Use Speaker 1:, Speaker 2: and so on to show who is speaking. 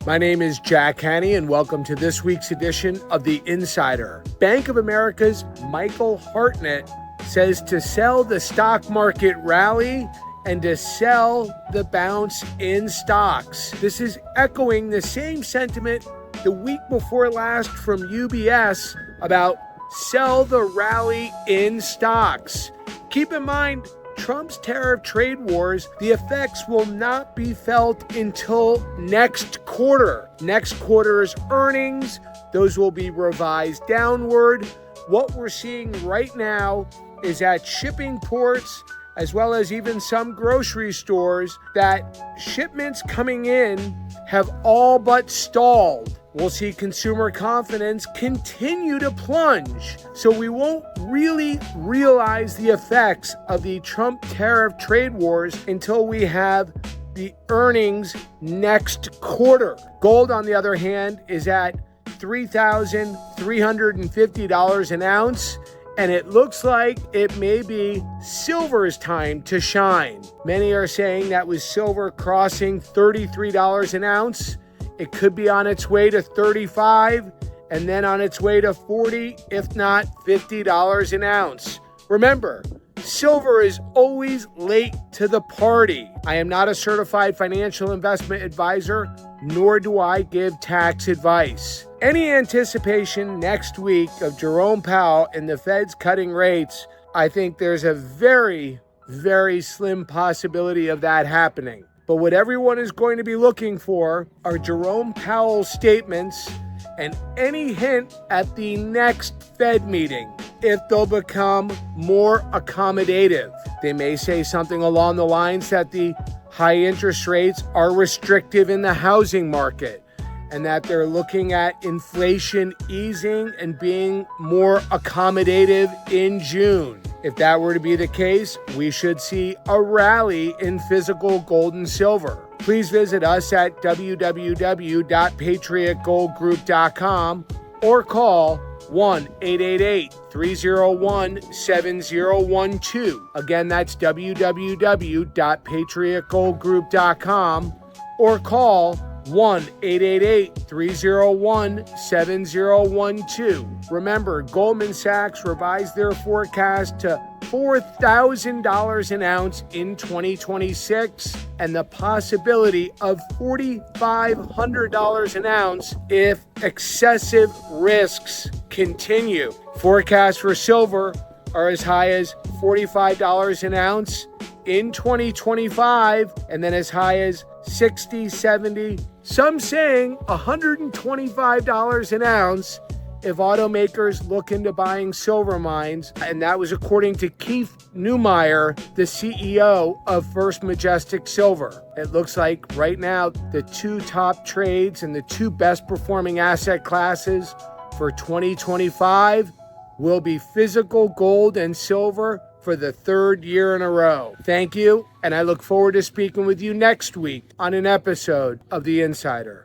Speaker 1: My name is Jack Hanney, and welcome to this week's edition of The Insider. Bank of America's Michael Hartnett says to sell the stock market rally and to sell the bounce in stocks. This is echoing the same sentiment the week before last from UBS about sell the rally in stocks. Keep in mind, Trump's tariff trade wars, the effects will not be felt until next quarter. Next quarter's earnings, those will be revised downward. What we're seeing right now is at shipping ports, as well as even some grocery stores, that shipments coming in have all but stalled. We'll see consumer confidence continue to plunge, so we won't really realize the effects of the Trump tariff trade wars until we have the earnings next quarter. Gold, on the other hand, is at $3,350 an ounce, and it looks like it may be silver's time to shine. Many are saying that with silver crossing $33 an ounce, it could be on its way to $35 and then on its way to $40, if not $50 an ounce. Remember, silver is always late to the party. I am not a certified financial investment advisor, nor do I give tax advice. Any anticipation next week of Jerome Powell and the Fed's cutting rates, I think there's a very, very slim possibility of that happening. But what everyone is going to be looking for are Jerome Powell's statements and any hint at the next Fed meeting, if they'll become more accommodative. They may say something along the lines that the high interest rates are restrictive in the housing market, and that they're looking at inflation easing and being more accommodative in June. If that were to be the case, we should see a rally in physical gold and silver. Please visit us at www.patriotgoldgroup.com or call 1-888-301-7012. Again, that's www.patriotgoldgroup.com or call 1-888-301-7012. Remember, Goldman Sachs revised their forecast to $4,000 an ounce in 2026 and the possibility of $4,500 an ounce if excessive risks continue. Forecasts for silver are as high as $45 an ounce in 2025 and then as high as $60, $70, some saying $125 an ounce if automakers look into buying silver mines. And that was according to Keith Neumeyer, the CEO of First Majestic Silver. It looks like right now the two top trades and the two best performing asset classes for 2025 will be physical gold and silver for the third year in a row. Thank you, and I look forward to speaking with you next week on an episode of The Insider.